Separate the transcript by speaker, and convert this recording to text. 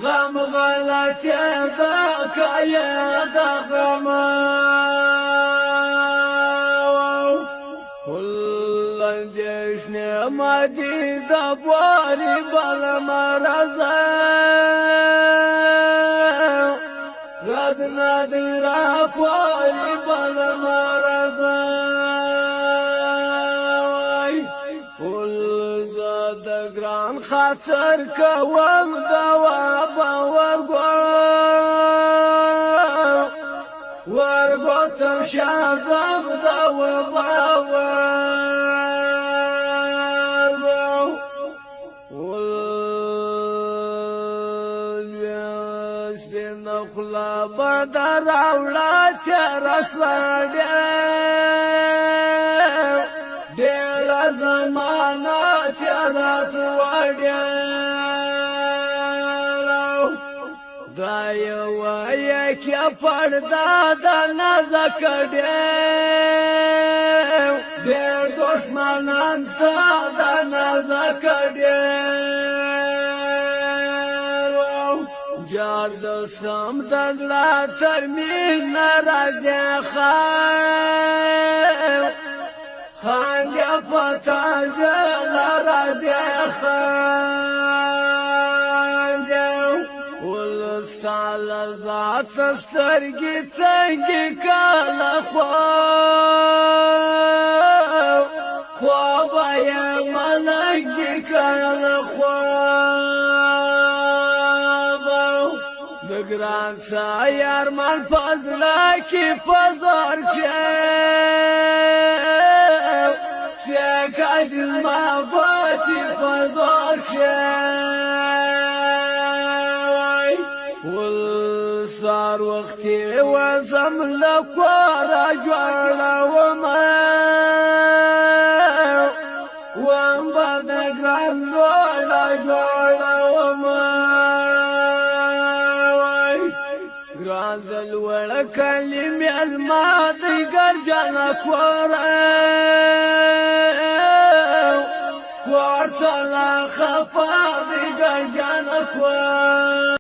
Speaker 1: غم غلطی دا کئی دا غم کل اندیش نعمتی دا بواری بل مرز رد ندی را بواری بل مرز گران خاطر کوم دوا باور ورگو تر شادم دوا باور والویس بین اخلا بدر اولاد رسوڑی دیر زمانہ تیرا سوڑی دا یو یکی پردا دا نزکڑی دیر دشمنان ستا دا نزکڑی جار دستم دزلا ترمیل نرازی خانگی پتا جلارا دیخانگی ولستال ذات سترگی تنگی کال خوابای ملنگی کال دگران سایار من پزلا کی پزار چه کاجل ما باتی پزار شوی والسار وقتی وزم لکوارا جوالا وم بدگران دولا جوالا گران دلوڑ کلمی الماضی گرجانا کورا وارتلا خفا بگرجانا کورا